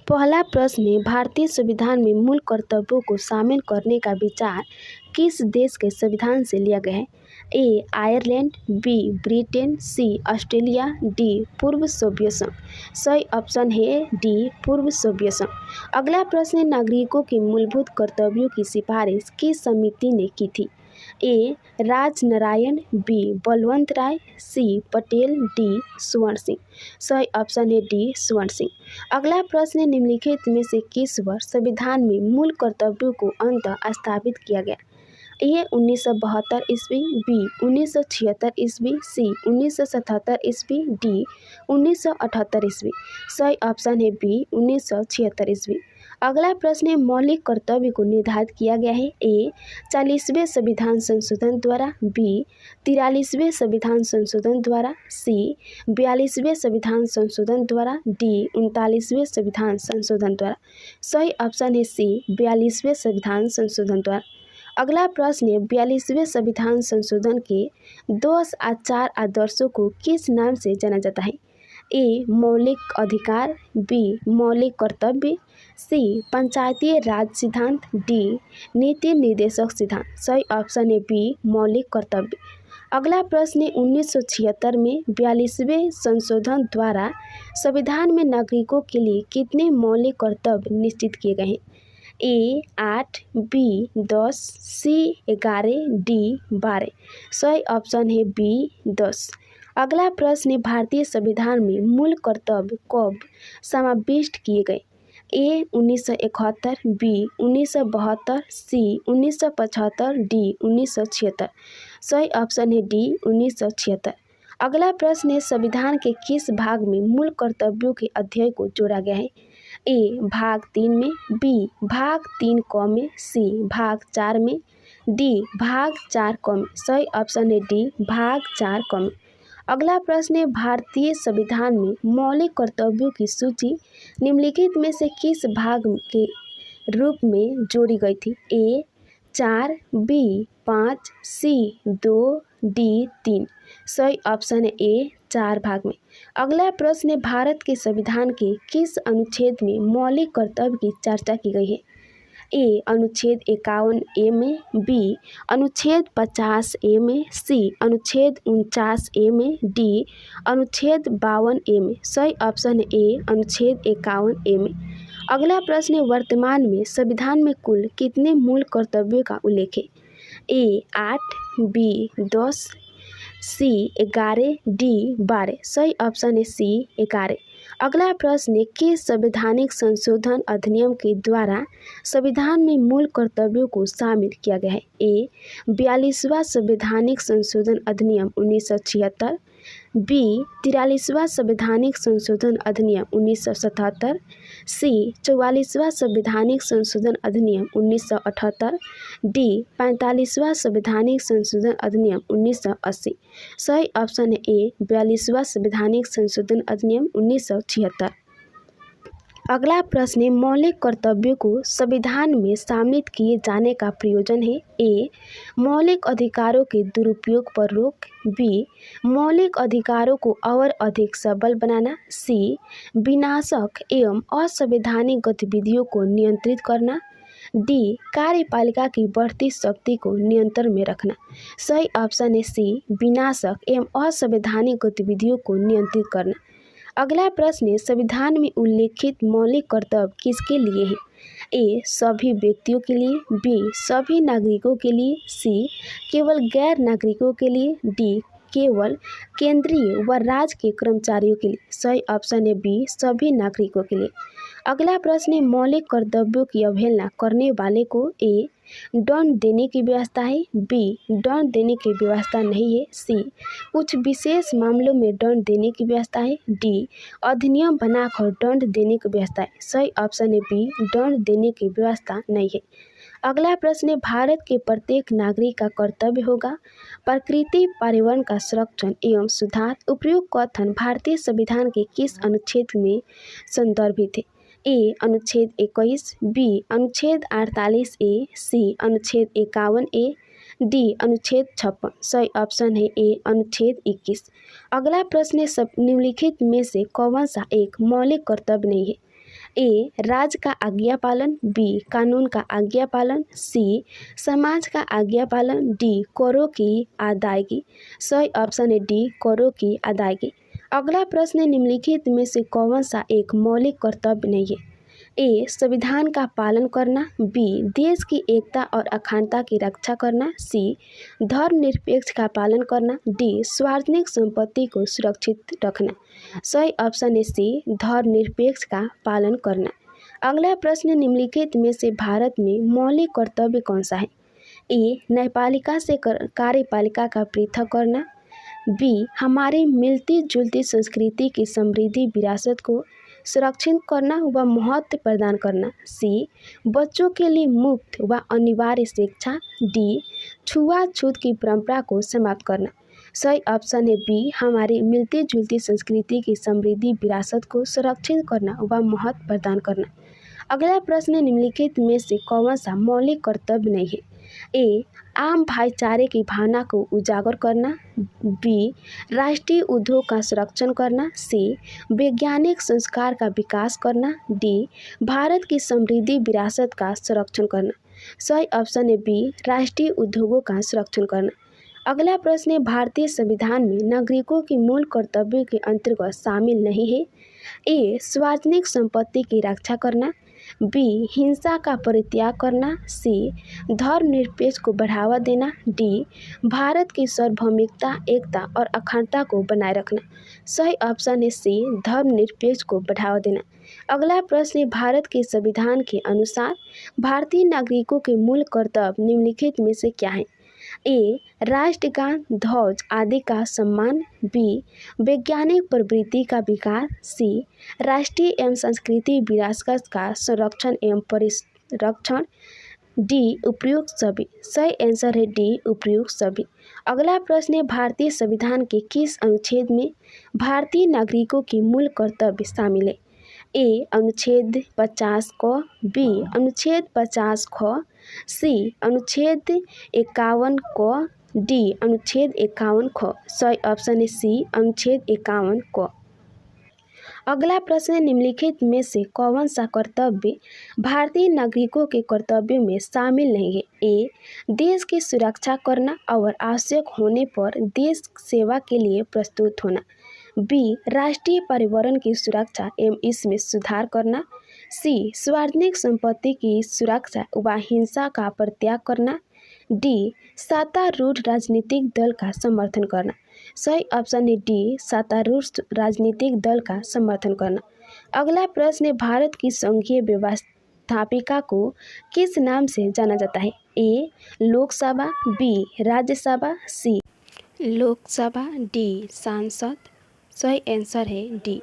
पहला प्रश्न है, भारतीय संविधान में मूल कर्तव्यों को शामिल करने का विचार किस देश के संविधान से लिया गया है? ए आयरलैंड, बी ब्रिटेन, सी ऑस्ट्रेलिया, डी पूर्व सोवियत संघ। सही ऑप्शन है डी पूर्व सोवियत संघ। अगला प्रश्न है, नागरिकों के मूलभूत कर्तव्यों की सिफारिश किस समिति ने की थी? ए राजनारायण, बी बलवंत राय, सी पटेल, डी स्वर्ण सिंह। सही ऑप्शन है डी स्वर्ण सिंह। अगला प्रश्न है, निम्नलिखित में से किस वर्ष संविधान में मूल कर्तव्यों को अंततः स्थापित किया गया? ए 1972 ईस्वी, बी 1976 ईस्वी, सी 1977 ईस्वी, डी 1978 ईस्वी। सही ऑप्शन है बी 1976 ईस्वी। अगला प्रश्न है, मौलिक कर्तव्य को निर्धारित किया गया है? ए 40वें संविधान संशोधन द्वारा, बी 43वें संविधान संशोधन द्वारा, सी 42वें संविधान संशोधन द्वारा, डी 39वें संविधान संशोधन द्वारा। सही ऑप्शन है सी 42वें संविधान संशोधन द्वारा। अगला प्रश्न है, 42वें संविधान संशोधन के 2 आदर्शों को किस नाम से जाना जाता है? ए मौलिक अधिकार, बी मौलिक कर्तव्य, सी पंचायती राज सिद्धांत, डी नीति निर्देशक सिद्धांत। सही ऑप्शन है बी मौलिक कर्तव्य। अगला प्रश्न है, 1976 में 42वें संशोधन द्वारा संविधान में नागरिकों के लिए कितने मौलिक कर्तव्य निश्चित किए गए हैं? ए 8, बी 10, सी 11, डी 12। सही ऑप्शन है बी 10। अगला प्रश्न है, भारतीय संविधान में मूल कर्तव्य कब समाविष्ट किए गए? ए 1971, बी 1972, सी 1975, डी 1976। सही ऑप्शन है डी 1976। अगला प्रश्न है, संविधान के किस भाग में मूल कर्तव्यों के अध्याय को जोड़ा गया है? ए भाग 3 में, बी भाग 3 क में, सी भाग 4 में, डी भाग 4 क में। सही ऑप्शन है डी भाग 4 क में। अगला प्रश्न है, भारतीय संविधान में मौलिक कर्तव्यों की सूची निम्नलिखित में से किस भाग के रूप में जोड़ी गई थी? ए 4, बी 5, सी 2, डी 3। सही ऑप्शन है ए 4 भाग में। अगला प्रश्न है, भारत के संविधान के किस अनुच्छेद में मौलिक कर्तव्य की चर्चा की गई है? ए अनुच्छेद 51 ए में, बी अनुच्छेद 50 ए में, सी अनुच्छेद 49 ए में, डी अनुच्छेद 52 ए में। सही ऑप्शन है ए अनुच्छेद 51 ए में। अगला प्रश्न है, वर्तमान में संविधान में कुल कितने मूल कर्तव्यों का उल्लेख है? ए 8, बी 10, सी 11, डी 12। सही ऑप्शन है सी 11। अगला प्रश्न है, किस संवैधानिक संशोधन अधिनियम के द्वारा संविधान में मूल कर्तव्यों को शामिल किया गया है? ए 42वां संवैधानिक संशोधन अधिनियम 1976, बी 43वां संवैधानिक संशोधन अधिनियम 1977, सी 44वां संवैधानिक संशोधन अधिनियम 1978, डी 45वां संवैधानिक संशोधन अधिनियम 1980। सही ऑप्शन है ए 42वां संवैधानिक संशोधन अधिनियम 1976। अगला प्रश्न है, मौलिक कर्तव्यों को संविधान में सम्मिलित किए जाने का प्रयोजन है? ए मौलिक अधिकारों के दुरुपयोग पर रोक, बी मौलिक अधिकारों को और अधिक सबल बनाना, सी विनाशक एवं असंवैधानिक गतिविधियों को नियंत्रित करना, डी कार्यपालिका की बढ़ती शक्ति को नियंत्रण में रखना। सही ऑप्शन है सी विनाशक एवं असंवैधानिक गतिविधियों को नियंत्रित करना। अगला प्रश्न है, संविधान में उल्लेखित मौलिक कर्तव्य किसके लिए हैं? ए सभी व्यक्तियों के लिए, बी सभी नागरिकों के लिए, सी केवल गैर नागरिकों के लिए, डी केवल केंद्रीय व राज्य के कर्मचारियों के लिए। सही ऑप्शन है बी सभी नागरिकों के लिए। अगला प्रश्न है, मौलिक कर्तव्यों की अवहेलना करने वाले को ए दंड देने की व्यवस्था है, बी दंड देने की व्यवस्था नहीं है, सी कुछ विशेष मामलों में दंड देने की व्यवस्था है, डी अधिनियम बनाकर दंड देने की व्यवस्था है। सही ऑप्शन है बी दंड देने की व्यवस्था नहीं है। अगला प्रश्न है, भारत के प्रत्येक नागरिक का कर्तव्य होगा प्रकृति पर्यावरण का संरक्षण एवं सुधार। उपयुक्त कथन भारतीय संविधान के किस अनुच्छेद में संदर्भित है? ए अनुच्छेद 21, बी अनुच्छेद 48 ए, सी अनुच्छेद 51 ए, डी अनुच्छेद 56। सही ऑप्शन है ए अनुच्छेद 21। अगला प्रश्न है, सब निम्नलिखित में से कौन सा एक मौलिक कर्तव्य नहीं है? ए राज्य का आज्ञा पालन, बी कानून का आज्ञा पालन, सी समाज का आज्ञा पालन, डी करों की अदायगी। सही ऑप्शन है डी करों की अदायगी। अगला प्रश्न निम्नलिखित में से कौन सा एक मौलिक कर्तव्य नहीं है? ए संविधान का पालन करना, बी देश की एकता और अखंडता की रक्षा करना, सी धर्मनिरपेक्ष का पालन करना, डी सार्वजनिक संपत्ति को सुरक्षित रखना। सही ऑप्शन है सी धर्मनिरपेक्ष का पालन करना। अगला प्रश्न निम्नलिखित में से भारत में मौलिक कर्तव्य कौन सा है? ए न्यायपालिका से कार्यपालिका का पृथक करना, बी हमारी मिलती जुलती संस्कृति की समृद्धि विरासत को सुरक्षित करना व महत्व प्रदान करना, सी बच्चों के लिए मुफ्त व अनिवार्य शिक्षा, डी छुआछूत की परंपरा को समाप्त करना। सही ऑप्शन है बी हमारी मिलती जुलती संस्कृति की समृद्धि विरासत को सुरक्षित करना व महत्व प्रदान करना। अगला प्रश्न निम्नलिखित में से कौन सा मौलिक कर्तव्य नहीं है? ए आम भाईचारे की भावना को उजागर करना, बी राष्ट्रीय उद्योग का संरक्षण करना, सी वैज्ञानिक संस्कार का विकास करना, डी भारत की समृद्धि विरासत का संरक्षण करना। सही ऑप्शन है बी राष्ट्रीय उद्योगों का संरक्षण करना। अगला प्रश्न है भारतीय संविधान में नागरिकों की मूल कर्तव्यों के अंतर्गत शामिल नहीं है? ए सार्वजनिक संपत्ति की रक्षा करना, बी हिंसा का परित्याग करना, सी धर्मनिरपेक्ष को बढ़ावा देना, डी भारत की सार्वभौमिकता एकता और अखंडता को बनाए रखना। सही ऑप्शन है सी धर्मनिरपेक्ष को बढ़ावा देना। अगला प्रश्न है भारत के संविधान के अनुसार भारतीय नागरिकों के मूल कर्तव्य निम्नलिखित में से क्या है? ए राष्ट्रगान ध्वज आदि का सम्मान, बी वैज्ञानिक प्रवृत्ति का विकास, सी राष्ट्रीय एवं सांस्कृतिक विरासत का संरक्षण एवं परिरक्षण, डी उपयुक्त सभी। सही आंसर है डी उपयुक्त सभी। अगला प्रश्न है भारतीय संविधान के किस अनुच्छेद में भारतीय नागरिकों की मूल कर्तव्य शामिल है? ए अनुच्छेद 50 क, बी अनुच्छेद 50 ख, सी अनुच्छेद 51 क, डी अनुच्छेद 51 ख। सही ऑप्शन है सी अनुच्छेद 51 क। अगला प्रश्न निम्नलिखित में से कौन सा कर्तव्य भारतीय नागरिकों के कर्तव्यों में शामिल नहीं है? ए देश की सुरक्षा करना और आवश्यक होने पर देश सेवा के लिए प्रस्तुत होना, बी राष्ट्रीय पर्यावरण की सुरक्षा एवं इसमें सुधार करना, सी सार्वजनिक संपत्ति की सुरक्षा व हिंसा का परित्याग करना, डी सत्तारूढ़ राजनीतिक दल का समर्थन करना। सही ऑप्शन है डी सत्तारूढ़ राजनीतिक दल का समर्थन करना। अगला प्रश्न है भारत की संघीय व्यवस्थापिका को किस नाम से जाना जाता है? ए लोकसभा, बी राज्यसभा, सी लोकसभा, डी सांसद। सही आंसर है डी